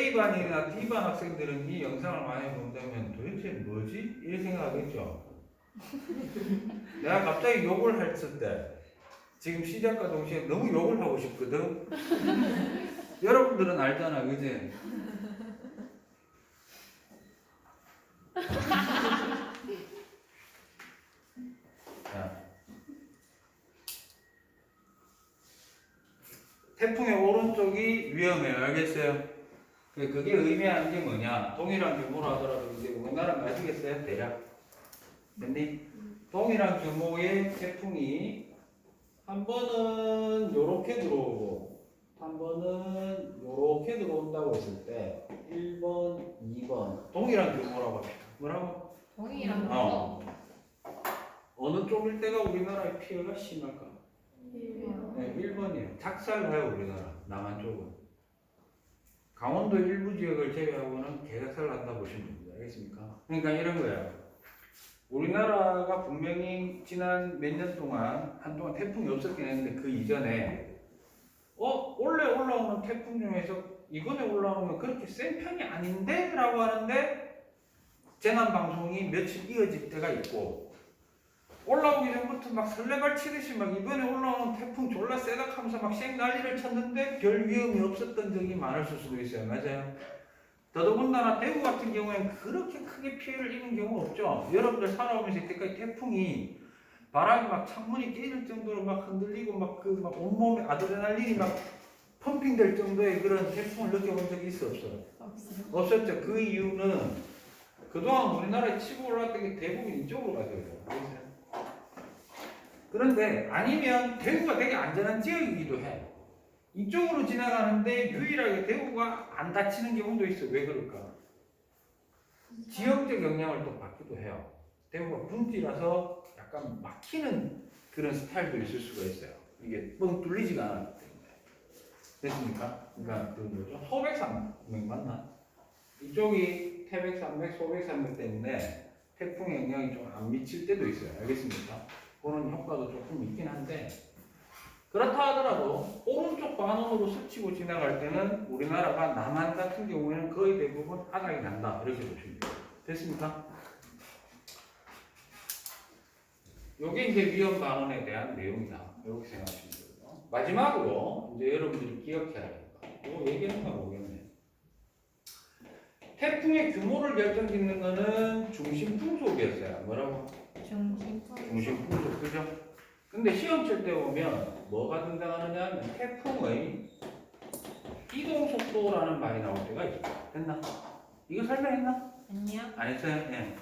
A반이나 D반 학생들은 이 영상을 많이 본다면 도대체 뭐지? 이렇게 생각하겠죠. 내가 갑자기 욕을 했을 때 지금 시작과 동시에 너무 욕을 하고 싶거든. 여러분들은 알잖아, 그지? 자, 태풍의 오른쪽이 위험해요. 알겠어요? 그게 의미하는 게 뭐냐? 동일한 규모로 하더라도 이제 우리나라는 아시겠어요? 대략. 됐니? 동일한 규모의 태풍이 한 번은 요렇게 들어오고 한 번은 요렇게 들어온다고 했을 때 1번, 2번 동일한 규모라고 합시다. 뭐라고? 동일한 어. 어느 쪽일 때가 우리나라의 피해가 심할까? 1번. 네, 1번이에요. 작살나요, 우리나라. 남한 쪽은. 강원도 일부 지역을 제외하고는 개작살 난다 보시면 됩니다. 알겠습니까? 그러니까 이런 거예요. 우리나라가 분명히 지난 몇 년 동안 한동안 태풍이 없었긴 했는데 그 이전에 원래 올라오는 태풍 중에서 이번에 올라오는 건 그렇게 센 편이 아닌데? 라고 하는데 재난방송이 며칠 이어질 때가 있고 올라오기 전부터 막 설레발 치듯이 막 이번에 올라오는 태풍 졸라 세다 하면서 막 쌩 난리를 쳤는데 별 위험이 없었던 적이 많았을 수도 있어요. 맞아요? 더더군다나 대구 같은 경우에는 그렇게 크게 피해를 입은 경우가 없죠. 여러분들 살아오면서 이때까지 태풍이 바람이 막 창문이 깨질 정도로 막 흔들리고 막 온몸에 아드레날린이 막 펌핑될 정도의 그런 태풍을 느껴본 적이 있어 없어요? 없었죠. 그 이유는 그동안 우리나라에 치고 올라왔던 게 대부분 이쪽으로 가더라고요. 그런데 아니면 대구가 되게 안전한 지역이기도 해. 이쪽으로 지나가는데 유일하게 대구가 안 다치는 경우도 있어. 왜 그럴까? 지역적 영향을 또 받기도 해요. 대구가 분지라서 약간 막히는 그런 스타일도 있을 수가 있어요. 이게 뻥 뚫리지가 않았기 때문에. 됐습니까? 그러니까 그런 거죠. 소백산맥 맞나? 이쪽이 태백산맥, 소백산맥 때문에 태풍 영향이 좀 안 미칠 때도 있어요. 알겠습니까? 그런 효과도 조금 있긴 한데 그렇다 하더라도 오른쪽 반원으로 스치고 지나갈 때는 우리나라가 남한 같은 경우에는 거의 대부분 하강이 난다. 이렇게 보시면 돼요. 됐습니까? 요게 이제 위험 반원에 대한 내용이다. 이렇게 생각하시면 돼요. 마지막으로 이제 여러분들이 기억해야 할 거. 이거 얘기하는 건 모르겠네. 태풍의 규모를 결정짓는 거는 중심풍속이었어요. 뭐라고? 중심풍속. 그죠? 근데 시험 칠 때 보면 뭐가 등장하느냐 하면 태풍의 이동속도라는 말이 나올 때가 있어요. 됐나? 이거 설명했나? 아니요. 안 했어요? 네.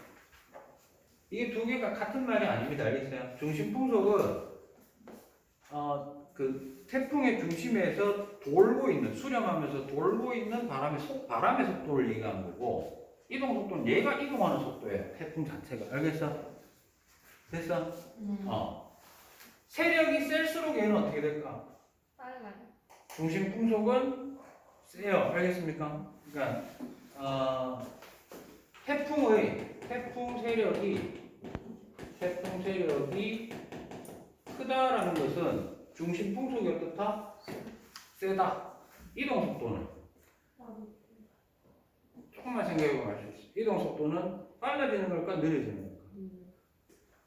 이게 두 개가 같은 말이 아닙니다. 알겠어요? 중심풍속은 그 태풍의 중심에서 돌고 있는, 수렴하면서 돌고 있는 바람의 속도를 얘기하는 거고 이동속도는 얘가 이동하는 속도예요. 태풍 자체가. 알겠어? 됐어? 세력이 셀수록 얘는 어떻게 될까? 빨라요. 중심 풍속은 세요. 알겠습니까? 그러니까 태풍 세력이 크다라는 것은 중심 풍속이 어떻다? 세다. 이동 속도는 조금만 생각해보면 알 수 있어요. 이동 속도는 빨라지는 걸까 느려지는 걸까?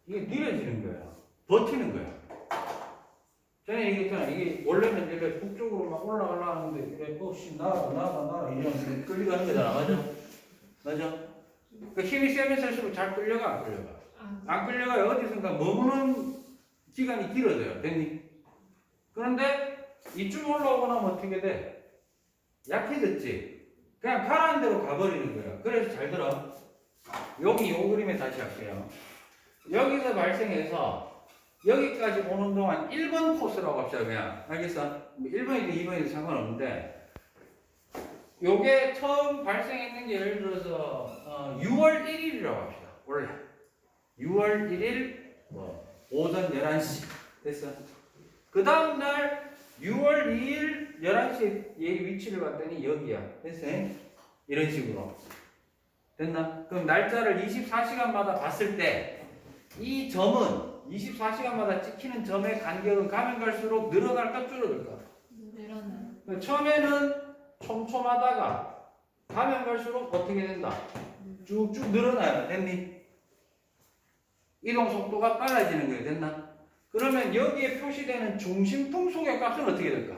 이게 느려지는 거야. 버티는 거야. 전에 얘기했잖아. 이게 원래는 이렇게 북쪽으로 막 올라가려고 하는데 이래 나가 이러면 끌려가는 거잖아. 맞아? 그 힘이 세면 쓸수록 잘 끌려가 안 끌려가? 안 끌려가요. 어디선가 머무는 기간이 길어져요. 됐니? 그런데 이쯤 올라오고 나면 어떻게 돼? 약해졌지? 그냥 가라는 대로 가버리는 거야. 그래서 잘 들어. 여기 요 그림에 다시 할게요. 여기서 발생해서 여기까지 오는 동안 1번 코스라고 합시다. 그냥 알겠어? 1번이든 2번이든 상관없는데 요게 처음 발생했는 게 예를 들어서 6월 1일이라고 합시다. 원래 6월 1일 오전 11시 됐어? 그 다음 날 6월 2일 11시에 얘 위치를 봤더니 여기야. 됐어? 이런 식으로 됐나? 그럼 날짜를 24시간마다 봤을 때 이 점은 24시간마다 찍히는 점의 간격은 가면 갈수록 늘어날까 줄어들까? 늘어나요. 처음에는 촘촘하다가 가면 갈수록 어떻게 된다? 쭉쭉 늘어나요. 됐니? 이동 속도가 빨라지는 거예요. 됐나? 그러면 여기에 표시되는 중심 풍속의 값은 어떻게 될까?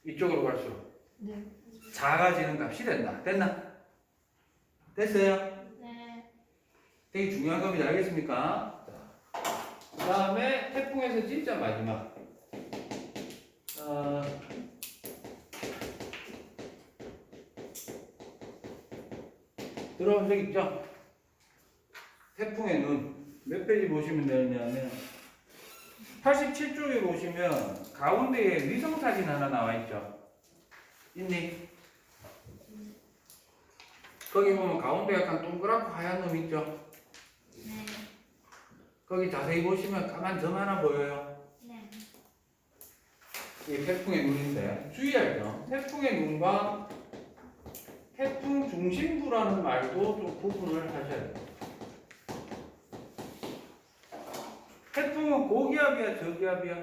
이쪽으로 갈수록 네. 작아지는 값이 된다. 됐나? 됐어요? 네. 되게 중요한 겁니다. 알겠습니까? 그 다음에 태풍에서 진짜 마지막. 들어본 적 있죠? 태풍의 눈. 몇 페이지 보시면 되느냐면 87쪽에 보시면 가운데에 위성사진 하나 나와 있죠? 있니? 거기 보면 가운데 약간 동그랗고 하얀 놈 있죠? 네. 거기 자세히 보시면 까만 점 하나 보여요. 네. 이게 태풍의 눈인데 주의할 점. 태풍의 눈과 태풍 중심부라는 말도 좀 구분을 하셔야 돼요. 태풍은 고기압이야, 저기압이야?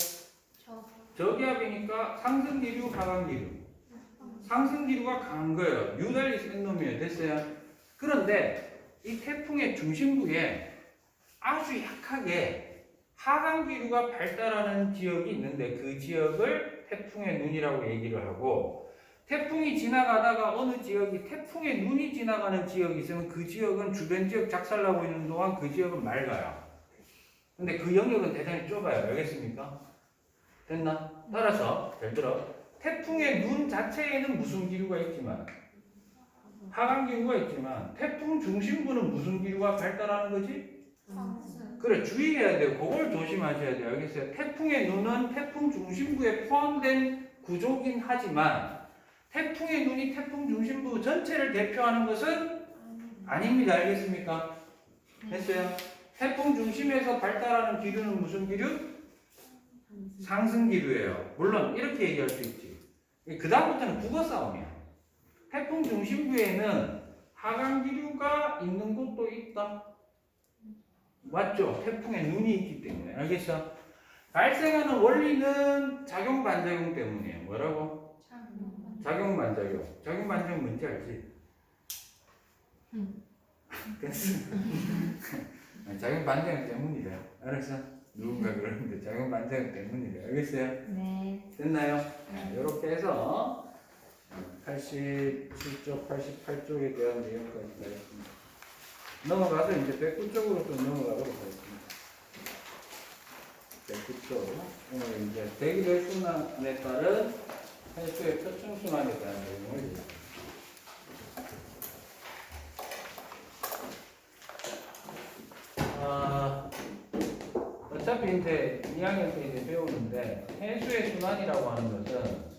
저기압이니까 상승기류, 하강기류. 상승기류가 강한 거예요. 유달리 센 놈이에요. 됐어요? 그런데 이 태풍의 중심부에 아주 약하게 하강기류가 발달하는 지역이 있는데 그 지역을 태풍의 눈이라고 얘기를 하고 태풍이 지나가다가 어느 지역이 태풍의 눈이 지나가는 지역이 있으면 그 지역은 주변 지역 작살나고 있는 동안 그 지역은 맑아요. 근데 그 영역은 대단히 좁아요. 알겠습니까? 됐나? 따라서 잘 들어. 태풍의 눈 자체에는 무슨 기류가 있지만 하강 기류가 있지만 태풍 중심부는 무슨 기류가 발달하는 거지? 상승. 그래 주의해야 돼요. 그걸 조심하셔야 돼요. 알겠어요? 태풍의 눈은 태풍 중심부에 포함된 구조긴 하지만 태풍의 눈이 태풍 중심부 전체를 대표하는 것은 아닙니다. 알겠습니까? 됐어요? 태풍 중심에서 발달하는 기류는 무슨 기류? 상승 기류예요. 물론 이렇게 얘기할 수 있지. 그 다음부터는 국어 싸움이야. 태풍 중심부에는 하강 기류가 있는 곳도 있다. 맞죠? 태풍에 눈이 있기 때문에. 알겠어? 발생하는 원리는 작용 반작용 때문이에요. 뭐라고? 작용 반작용. 작용 반작용 뭔지 알지? 됐어. 작용 반작용 때문이래. 알았어? 누군가 그러는데 작용 반작용 때문이래. 알겠어요? 네. 됐나요? 이렇게 해서 87쪽, 88쪽에 대한 내용까지 하겠습니다. 넘어가서 이제 109쪽으로 좀 넘어가도록 하겠습니다. 109쪽. 오늘 이제 대기배순환에 따른 해수의 표층순환에 대한 내용을 어차피 이제 2학년 때 이제 배우는데 해수의 순환이라고 하는 것은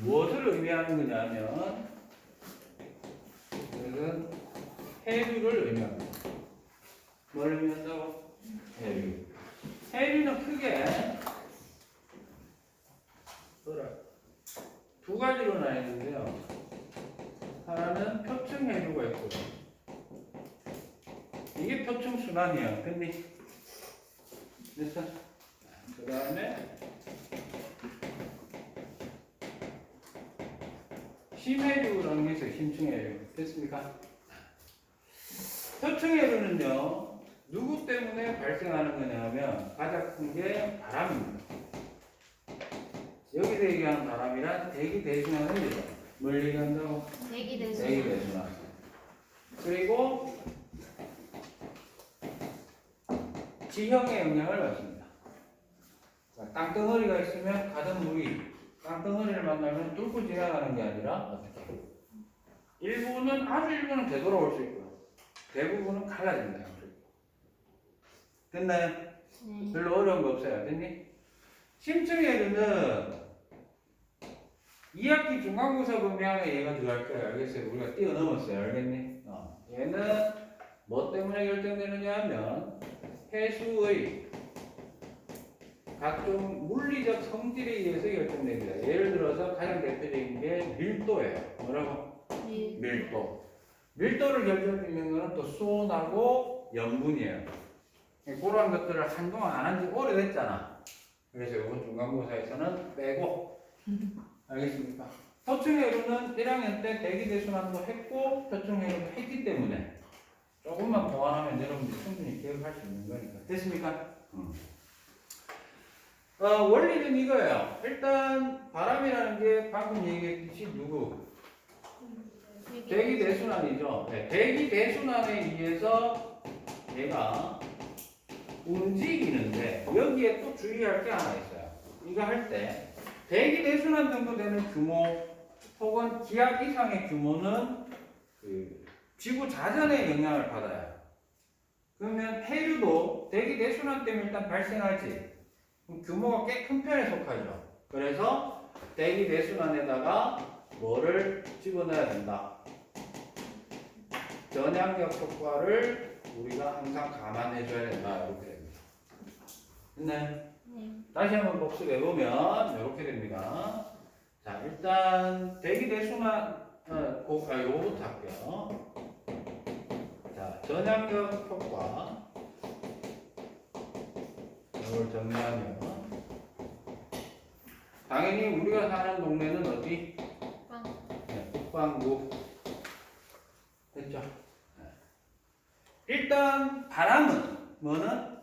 무엇을 의미하는 거냐면 이것은 해류를 의미합니다. 뭘 의미한다고? 해류. 해류는 크게 두 가지로 나뉘는데요. 하나는 표층 해류가 있고 이게 표층 순환이야. 근데 됐어? 그 다음에 심해류라는 게 있어요. 심층해류. 됐습니까? 표층해류는요. 누구 때문에 발생하는 거냐면 가장 큰 게 바람입니다. 여기서 얘기하는 바람이란 대기대순환을 얘기해요. 뭘 얘기한다고? 대기대순환. 그리고 지형에 영향을 받습니다. 땅덩어리가 있으면 가던 물이 땅덩어리를 만나면 뚫고 지나가는 게 아니라 어떻게? 일부는 아주 일부는 되돌아올 수 있고요. 대부분은 갈라진다. 됐나요? 네. 별로 어려운 거 없어요. 됐니? 심층해류는 2학기 중간고사 보면 얘가 들어갈 거예요. 알겠어요? 우리가 뛰어넘었어요. 알겠니? 얘는 뭐 때문에 결정되느냐 하면 해수의 각종 물리적 성질에 의해서 결정됩니다. 예를 들어서 가장 대표적인 게 밀도예요. 뭐라고? 밀도. 밀도를 결정짓는 것은 또 수온하고 염분이에요. 그런 것들을 한동안 안 한 지 오래됐잖아. 그래서 이번 중간고사에서는 빼고. 알겠습니까? 표층회로는 1학년 때 대기대순환도 했고 표층회로도 했기 때문에 조금만 보완하면 여러분들이 충분히 기억할 수 있는 거니까. 됐습니까? 원리는 이거예요. 일단 바람이라는 게 방금 얘기했듯이 누구? 대기대순환이죠. 네, 대기대순환에 의해서 얘가 움직이는데 여기에 또 주의할 게 하나 있어요. 이거 할 때 대기대순환 정도 되는 규모 혹은 기압 이상의 규모는 그 지구 자전에 영향을 받아요. 그러면 해류도 대기대순환 때문에 일단 발생하지. 그럼 규모가 꽤 큰 편에 속하죠. 그래서 대기대순환에다가 뭐를 집어넣어야 된다. 전향력 효과를 우리가 항상 감안해줘야 된다. 이렇게 됩니다. 됐나요? 네. 다시 한번 복습해보면 이렇게 됩니다. 자, 일단 대기대순환 요거부터 할게요. 자, 전향력 효과 이걸 정리하면 당연히 우리가 사는 동네는 어디? 네, 북방구. 됐죠? 네. 일단 바람은 뭐는?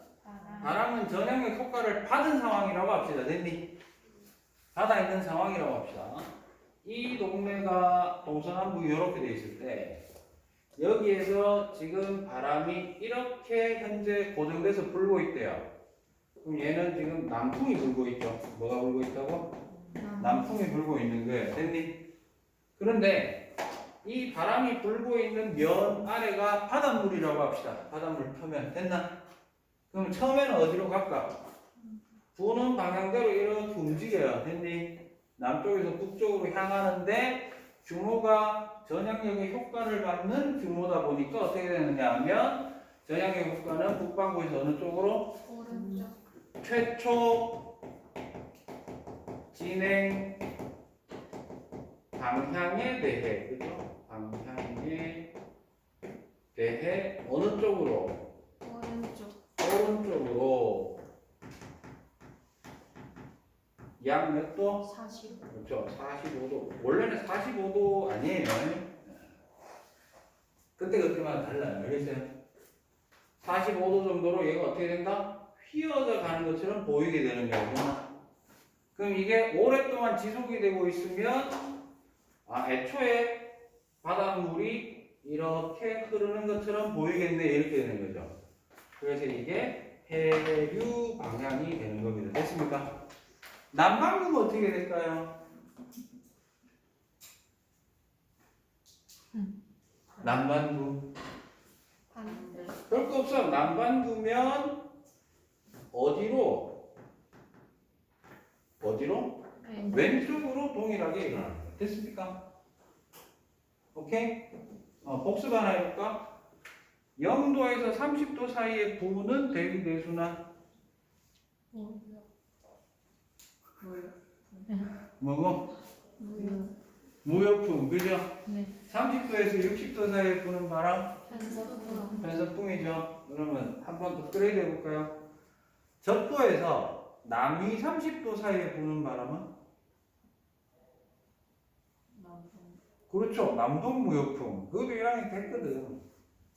바람은 전향력 효과를 받은 상황이라고 합시다. 됐니? 받아 있는 상황이라고 합시다. 이 동네가 동서남북 이렇게 돼 있을 때 여기에서 지금 바람이 이렇게 현재 고정돼서 불고 있대요. 그럼 얘는 지금 남풍이 불고 있죠. 뭐가 불고 있다고? 남풍이 불고 있는 거예요. 됐니? 그런데 이 바람이 불고 있는 면 아래가 바닷물이라고 합시다. 바닷물 표면. 됐나? 그럼 처음에는 어디로 갈까? 부는 방향대로 이렇게 움직여요. 됐니? 남쪽에서 북쪽으로 향하는데 규모가 전향력의 효과를 받는 규모다 보니까 어떻게 되느냐 하면 전향력 효과는 북반구에서 어느 쪽으로? 오른쪽. 최초 진행 방향에 대해, 그죠? 방향에 대해 어느 쪽으로? 오른쪽. 오른쪽으로. 약 몇 도? 45. 그렇죠. 45도. 원래는 45도 아니에요. 그때마다 달라요. 알겠어요? 45도 정도로 얘가 어떻게 된다? 휘어져 가는 것처럼 보이게 되는 거예요. 그럼 이게 오랫동안 지속이 되고 있으면 애초에 바닷물이 이렇게 흐르는 것처럼 보이겠네 이렇게 되는 거죠. 그래서 이게 해류 방향이 되는 겁니다. 됐습니까? 남반구는 어떻게 될까요? 남반구. 반대. 별거 없어. 남반구면 어디로? 왼쪽으로 동일하게 일어나는 거예요. 됐습니까? 오케이? 복습 하나 해볼까? 0도에서 30도 사이에 부는 대기대순환 뭐고? 무역풍, 그죠? 네. 30도에서 60도 사이에 부는 바람 편서풍. 편서풍이죠. 그러면 한 번 업그레이드 해볼까요? 적도에서 남위 30도 사이에 부는 바람은? 그렇죠. 남동무역풍. 그것도 1학년 됐거든.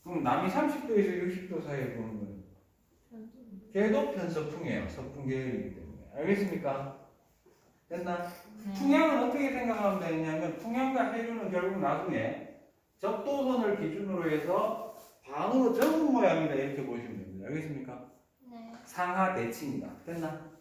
그럼 남위 30도에서 60도 사이에 부는 거예요. 걔도 편서풍이에요. 서풍 계열이기 때문에. 알겠습니까? 됐나? 풍향은 어떻게 생각하면 되냐면 풍향과 해류는 결국 나중에 적도선을 기준으로 해서 반으로 접은 모양이다 이렇게 보시면 됩니다. 알겠습니까? 네. 상하 대칭이다. 됐나?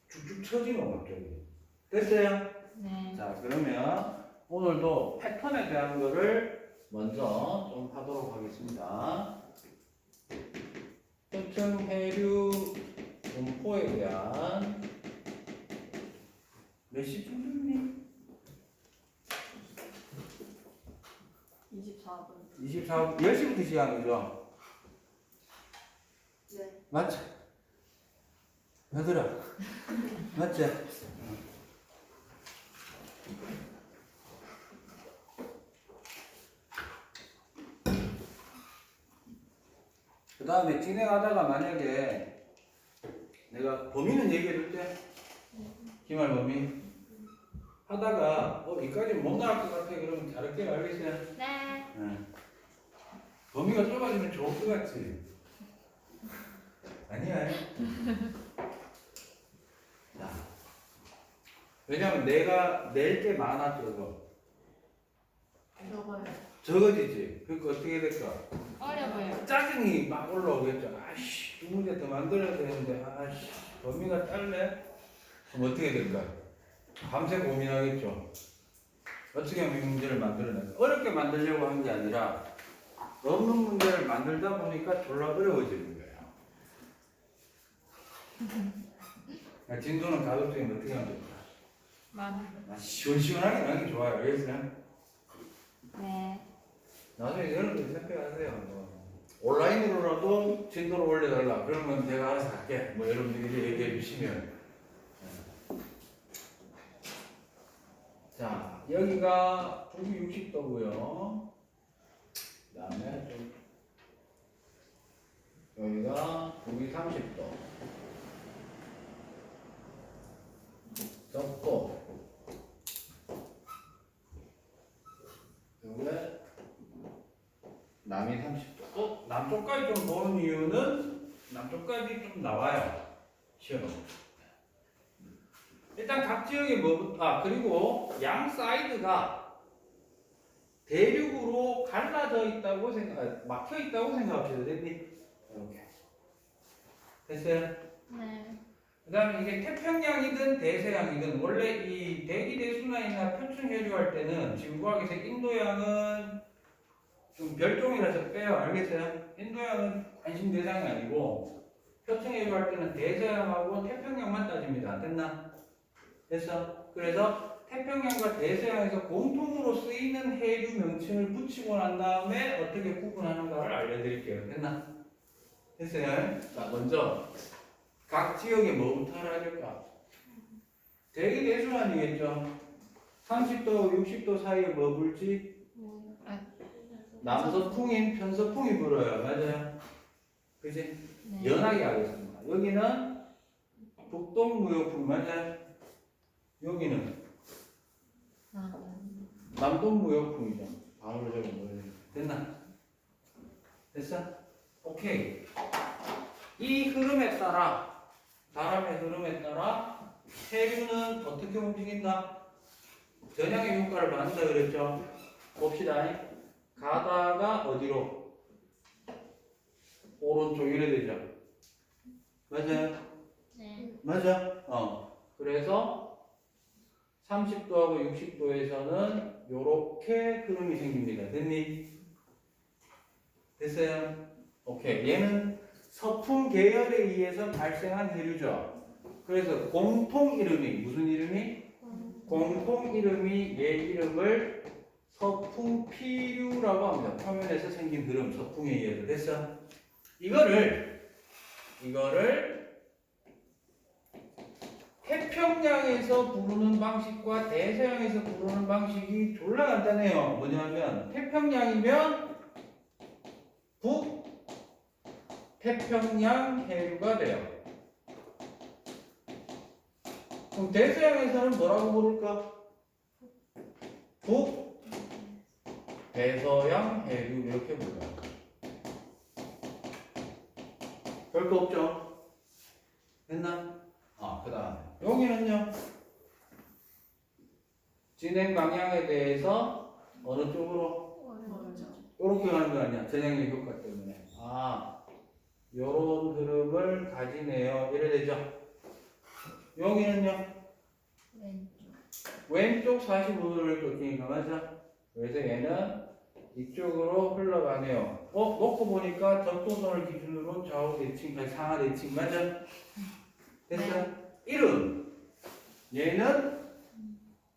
쭉쭉 쳐지노 갑자기. 됐어요? 네. 자 그러면 오늘도 패턴에 대한 거를 먼저 좀 하도록 하겠습니다. 표층 해류 분포에 대한 몇 시쯤 됐니? 24분. 24분 10시부터 시작이죠? 네. 맞지? 얘들아 맞지? 그 다음에 진행하다가 만약에 내가 범위는 얘기해줄 때 기말 범위 하다가 이까지 못 나갈 것 같아 그러면 다를게요. 알겠어요? 네. 네. 범위가 좁아지면 좋을 것 같지? 아니야. 자, 왜냐면 내가 낼 게 많아 적어. 적어요. 적어지지. 그러니까 어떻게 될까? 어려워요. 짜증이 막 올라오겠죠. 아씨, 두 문제 더 만들어야 되는데, 아씨, 범위가 짧네? 그럼 어떻게 될까? 밤새 고민하겠죠. 어떻게 하면 이 문제를 만들어낼까? 어렵게 만들려고 한 게 아니라, 없는 문제를 만들다 보니까 졸라 어려워지는 거예요. 진도는 가급적이면 어떻게 하면 될까? 시원시원하게 나는 게 좋아요. 알겠어요? 네. 나중에 여러분들 생각하세요. 온라인으로라도 진도를 올려달라. 그러면 내가 알아서 할게. 여러분들이 얘기해 주시면. 자, 여기가 두기 60도고요. 그 다음에 여기가 두기 30도. 적도. 여기에 남이 30도. 남쪽까지 좀 보는 이유는 남쪽까지 좀 나와요. 시험. 일단 각 지역에 그리고 양 사이드가 대륙으로 갈라져 있다고 막혀 있다고 생각합시다. 됐니? 이렇게. 됐어요? 네. 그 다음에 이게 태평양이든 대서양이든 원래 이 대기대순환이나 표층해류할 때는 지구과학에서 인도양은 좀 별종이라서 빼요. 알겠어요? 인도양은 관심 대상이 아니고 표층해류할 때는 대서양하고 태평양만 따집니다. 됐나? 됐어? 그래서 태평양과 대서양에서 공통으로 쓰이는 해류 명칭을 붙이고 난 다음에 어떻게 구분하는가를 알려드릴게요. 됐나? 됐어요? 자, 먼저 각 지역에 뭐부터 알아야 될까? 대기대순환이겠죠? 30도, 60도 사이에 뭐 불지? 남서풍인 편서풍이 불어요. 맞아요? 그지? 네. 연하게 하겠습니다. 여기는 북동무역풍 맞아요? 여기는 남동무역풍이죠. 바로 적어버려요. 됐나? 됐어? 오케이. 이 흐름에 따라 바람의 흐름에 따라 해류는 어떻게 움직인다? 전향의 효과를 받는다 그랬죠? 봅시다. 가다가 어디로? 오른쪽 이래 되죠? 맞아요? 네. 맞아? 그래서 30도하고 60도에서는 요렇게 흐름이 생깁니다. 됐니? 됐어요? 오케이. 얘는 서풍 계열에 의해서 발생한 해류죠. 그래서 공통 이름이 무슨 이름이? 공통 이름이 얘 이름을 서풍피류라고 합니다. 표면에서 생긴 흐름, 서풍에 의해서. 됐어? 이거를 태평양에서 부르는 방식과 대서양에서 부르는 방식이 졸라 간단해요. 뭐냐면 태평양이면 북태평양 해류가 돼요. 그럼 대서양에서는 뭐라고 부를까? 북대서양 해류 이렇게 불러요. 별거 없죠? 됐나? 그 다음에 여기는요 진행 방향에 대해서 어느 쪽으로? 이렇게 가는 거 아니야? 전향의 효과 때문에. 요런 흐름을 가지네요. 이래 되죠? 여기는요 왼쪽 45도를 쫓기니까 맞아? 그래서 얘는 이쪽으로 흘러가네요. 놓고 보니까 적도선을 기준으로 좌우 대칭, 상하 대칭 맞아? 됐어? 이름 얘는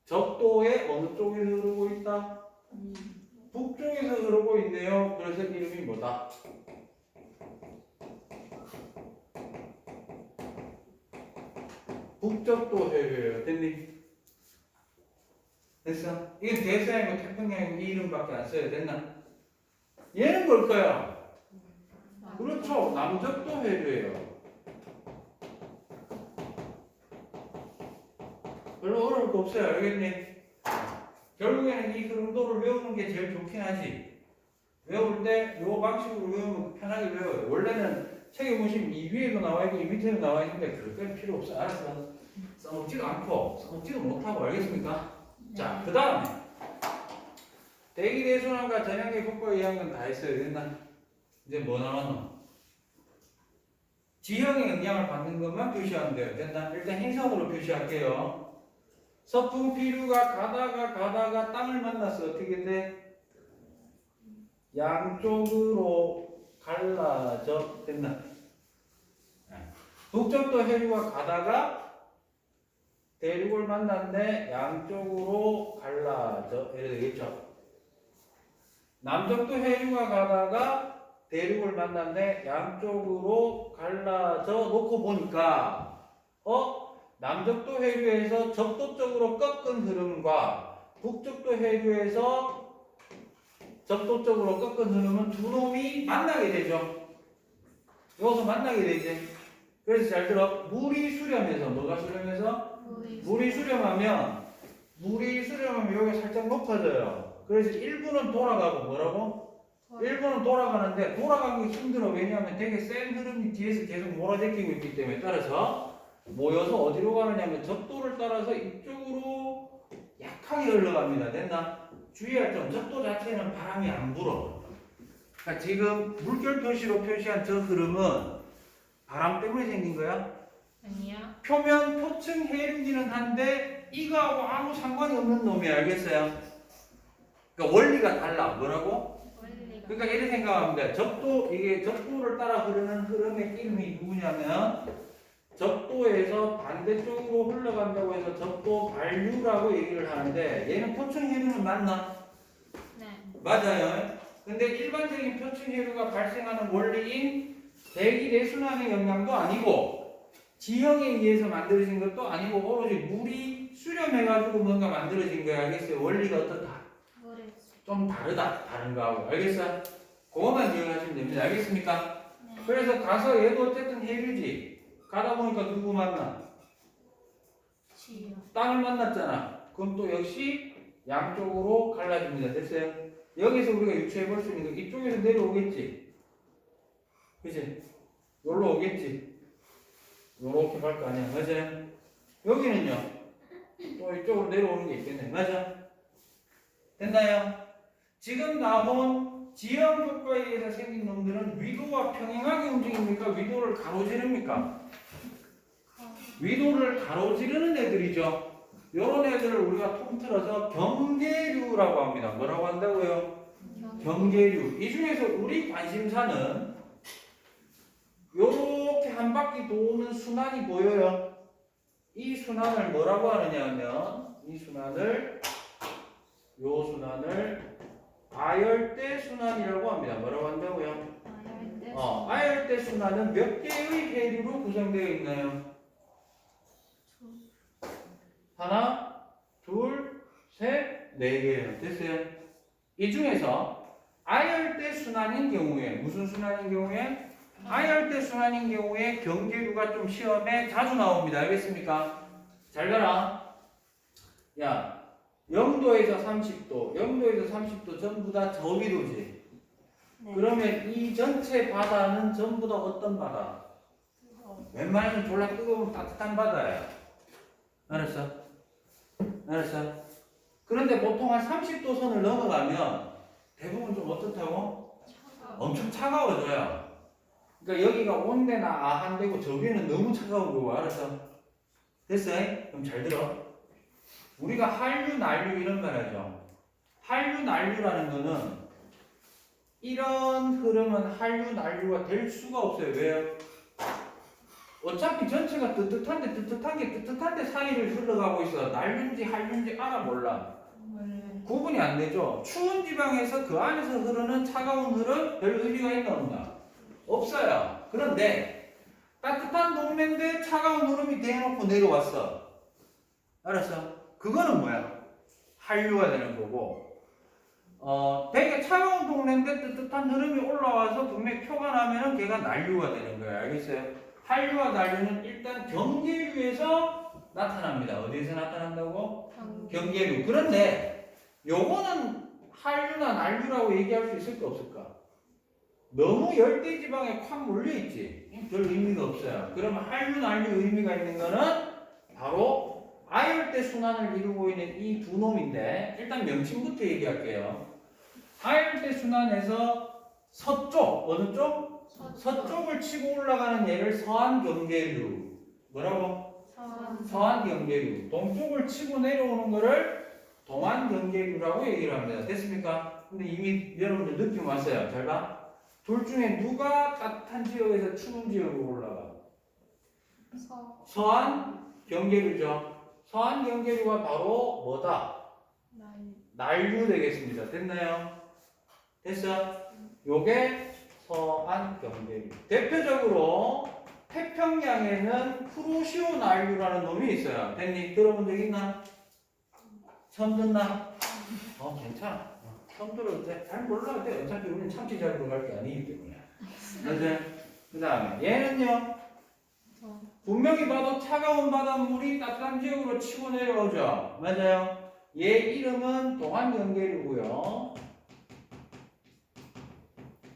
적도의 어느 쪽에서 흐르고 있다? 북쪽에서 흐르고 있네요. 그래서 이름이 뭐다? 북적도 해류예요. 됐니? 됐어? 이게 대서양이고 태평양이고 이 이름밖에 안 써야 됐나? 얘는 뭘까요? 그렇죠. 남적도 해류예요. 별로 어려울 거 없어요. 알겠니? 결국에는 이 흐름도를 외우는 게 제일 좋긴 하지. 외울 때 요 방식으로 외우면 편하게 외워요. 원래는 책에 보시면 이 위에도 나와 있고 이 밑에도 나와 있는데 그럴 건 필요 없어. 알았어. 써먹지도 않고 써먹지도 못하고 알겠습니까? 자, 그 다음에 대기대순환과 전형의 효과 2학년 다 했어요. 됐나? 이제 뭐 남았노? 지형의 영향을 받는 것만 표시하면 돼요. 됐나? 일단 흰선으로 표시할게요. 서풍 피류가 가다가 땅을 만났어. 어떻게 돼? 양쪽으로 갈라져. 됐나? 북쪽도 해류가 가다가 대륙을 만났는데 양쪽으로 갈라져. 이래 되겠죠? 남쪽도 해류가 가다가 대륙을 만났는데 양쪽으로 갈라져 놓고 보니까 남쪽도 해류에서 적도 쪽으로 꺾은 흐름과 북쪽도 해류에서 적도 쪽으로 꺾은 흐름은 두 놈이 만나게 되죠. 여기서 만나게 되지. 그래서 잘 들어. 물이 수렴해서 뭐가 수렴해서? 물이 수렴하면 여기가 살짝 높아져요. 그래서 1부는 돌아가고 뭐라고? 1부는 돌아가는데 돌아가기 힘들어. 왜냐하면 되게 센 흐름이 뒤에서 계속 몰아제끼고 있기 때문에. 따라서 모여서 어디로 가느냐면 적도를 따라서 이쪽으로 약하게 흘러갑니다. 됐나? 주의할 점, 적도 자체는 바람이 안 불어. 그러니까 지금 물결 표시로 표시한 저 흐름은 바람 때문에 생긴 거야? 아니요. 표면 표층 해류기는 한데 이거하고 아무 상관이 없는 놈이야. 알겠어요? 그러니까 원리가 달라. 뭐라고? 원리가. 그러니까 이렇게 생각하면 돼. 이게 적도를 따라 흐르는 흐름의 이름이 누구냐면 적도에서 반대쪽으로 흘러간다고 해서 적도 반류라고 얘기를 하는데 얘는 표층 해류는 맞나? 네. 맞아요. 근데 일반적인 표층 해류가 발생하는 원리인 대기내순환의 영향도 아니고 지형에 의해서 만들어진 것도 아니고 오로지 물이 수렴해가지고 뭔가 만들어진 거야. 알겠어요? 원리가 어떻다? 모르겠어요. 좀 다르다. 다른 거하고. 알겠어? 그것만 기억하시면 됩니다. 알겠습니까? 네. 그래서 가서 얘도 어쨌든 해류지. 가다 보니까 누구 만나? 지요. 땅을 만났잖아. 그럼 또 역시 양쪽으로 갈라집니다. 됐어요? 여기서 우리가 유추해 볼 수 있는 거 이쪽에서 내려오겠지. 그치? 여기로 오겠지. 요렇게 갈 거 아니야. 맞아요? 여기는요. 또 이쪽으로 내려오는 게 있겠네. 맞아? 됐나요? 지금 나온 지형 효과에 의해서 생긴 놈들은 위도와 평행하게 움직입니까? 위도를 가로지릅니까? 위도를 가로지르는 애들이죠. 이런 애들을 우리가 통틀어서 경계류라고 합니다. 뭐라고 한다고요? 경계류. 이 중에서 우리 관심사는 요렇게 한 바퀴 도는 순환이 보여요. 이 순환을 뭐라고 하느냐 하면 요 순환을 아열대 순환이라고 합니다. 뭐라고 한다고요? 아열대 순환은 몇 개의 해류로 구성되어 있나요? 하나, 둘, 셋, 네 개예요. 됐어요? 이 중에서 아열대 순환인 경우에 무슨 순환인 경우에? 아열대 순환인 경우에 경계류가 좀 시험에 자주 나옵니다. 알겠습니까? 잘 가라. 야, 0도에서 30도, 0도에서 30도 전부 다 저위도지. 네. 그러면 이 전체 바다는 전부 다 어떤 바다? 웬만하면 졸라 뜨거운 따뜻한 바다야. 알았어? 알았어? 그런데 보통 한 30도 선을 넘어가면 대부분 좀 어떻다고? 엄청 차가워져요. 그러니까 여기가 온대나 아한대고 저기는 너무 차가운 거고. 알았어? 됐어? 그럼 잘 들어. 우리가 한류, 난류 이런 말 하죠. 한류, 난류라는 거는 이런 흐름은 한류, 난류가 될 수가 없어요. 왜요? 어차피 전체가 뜨뜻한데 사이를 흘러가고 있어. 난류인지 한류인지 알아 몰라. 구분이 안 되죠. 추운 지방에서 그 안에서 흐르는 차가운 흐름 별 의미가 있나 없나? 없어요. 그런데 따뜻한 동네인데 차가운 흐름이 대놓고 내려왔어. 알았어? 그거는 뭐야? 한류가 되는 거고, 되게 차가운 동네인데 뜨뜻한 흐름이 올라와서 분명히 표가 나면은 걔가 난류가 되는 거야. 알겠어요? 한류와 난류는 일단 경계류에서 나타납니다. 어디에서 나타난다고? 경. 경계류. 그런데 요거는 한류나 난류라고 얘기할 수 있을까 없을까? 너무 열대지방에 콱 몰려있지. 별 의미가 없어요. 그러면 한류, 난류 의미가 있는 거는 바로 아열대 순환을 이루고 있는 이 두 놈인데 일단 명칭부터 얘기할게요. 아열대 순환에서 서쪽, 어느 쪽? 서쪽을 치고 올라가는 얘를 서안경계류. 뭐라고? 서안경계류. 동쪽을 치고 내려오는 거를 동안경계류라고 얘기를 합니다. 됐습니까? 근데 이미 여러분들 느낌 왔어요. 잘 봐. 둘 중에 누가 따뜻한 지역에서 추운 지역으로 올라가? 서안경계류죠. 서안경계류가 바로 뭐다? 난류 되겠습니다. 됐나요? 됐어? 요게 서안경계류. 대표적으로 태평양에는 쿠로시오 난류라는 놈이 있어요. 됐니? 들어본 적 있나? 처음 듣나? 괜찮아. 처음 들어도 돼. 잘 몰라도 돼. 어차피 우리는 참치 잡으러 갈 게 아니기 때문에. 맞아요? 그 다음에 얘는요. 분명히 봐도 차가운 바닷물이 따뜻한 지역으로 치고 내려오죠. 맞아요? 얘 이름은 동안경계류고요.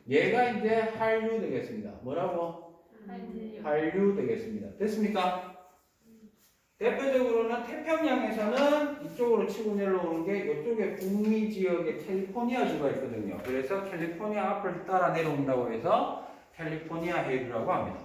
얘가 이제 한류 되겠습니다. 뭐라고? 한류 되겠습니다. 됐습니까? 대표적으로는 태평양에서는 이쪽으로 치고 내려오는 게 이쪽에 북미 지역에 캘리포니아주가 있거든요. 그래서 캘리포니아 앞을 따라 내려온다고 해서 캘리포니아 해류라고 합니다.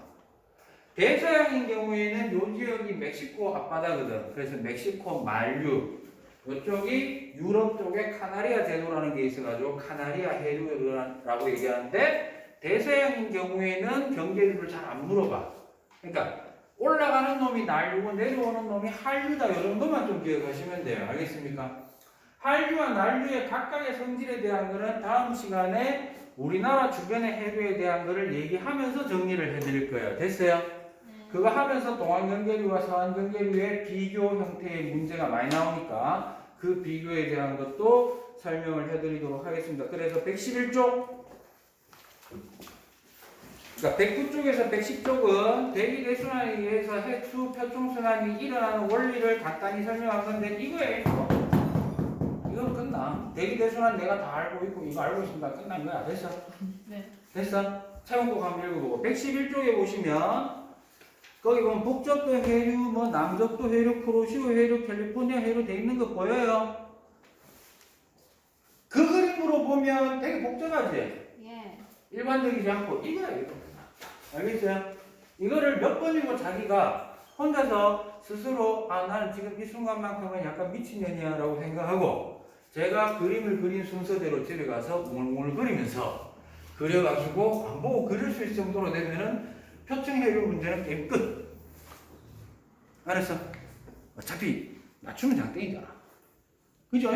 대서양인 경우에는 이 지역이 멕시코 앞바다거든. 그래서 멕시코 만류. 이쪽이 유럽 쪽에 카나리아 제도라는 게 있어가지고 카나리아 해류라고 얘기하는데 대서양인 경우에는 경계류를 잘 안 물어봐. 그러니까 올라가는 놈이 난류고 내려오는 놈이 한류다. 이 정도만 좀 기억하시면 돼요. 알겠습니까? 한류와 난류의 각각의 성질에 대한 거는 다음 시간에 우리나라 주변의 해류에 대한 거를 얘기하면서 정리를 해드릴 거예요. 됐어요? 그거 하면서 동안경계류와 서안경계류의 비교 형태의 문제가 많이 나오니까 그 비교에 대한 것도 설명을 해드리도록 하겠습니다. 그래서 111쪽 그러니까 109쪽에서 110쪽은 대기대순환에 의해서 해수 표충순환이 일어나는 원리를 간단히 설명한 건데 이거예요. 이건 끝나. 대기대순환 내가 다 알고 있고 이거 알고 있습니다. 끝난 거야. 됐어? 네. 됐어? 차원꼭 한번 읽어보고 111쪽에 보시면 거기 보면 북쪽도 해류, 남쪽도 해류, 쿠로시오 해류, 캘리포니아 해류 돼 있는 거 보여요? 그 그림으로 보면 되게 복잡하지? 예. 일반적이지 않고 이거야 이거. 알겠어요? 이거를 몇 번이고 자기가 혼자서 스스로 나는 지금 이 순간만큼은 약간 미친년이야 라고 생각하고 제가 그림을 그린 순서대로 집에 가서 몽골 그리면서 그려가지고 안 보고 그릴 수 있을 정도로 되면은 표층해류 문제는 게임 끝. 알았어? 어차피 맞추면 장땡이잖아. 그죠?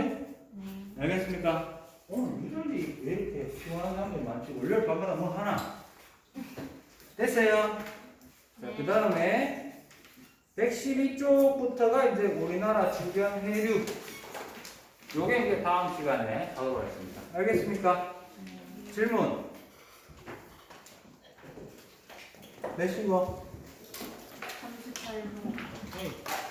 알겠습니까? 오늘 유전이 왜 이렇게 시원한 사람들이 많지? 월요일 밤마다 뭐 하나? 됐어요? 자, 그 다음에 112쪽부터가 이제 우리나라 주변 해류. 요게 이제 다음 시간에 하도록 하겠습니다. 알겠습니까? 질문. 몇 시고? 38분.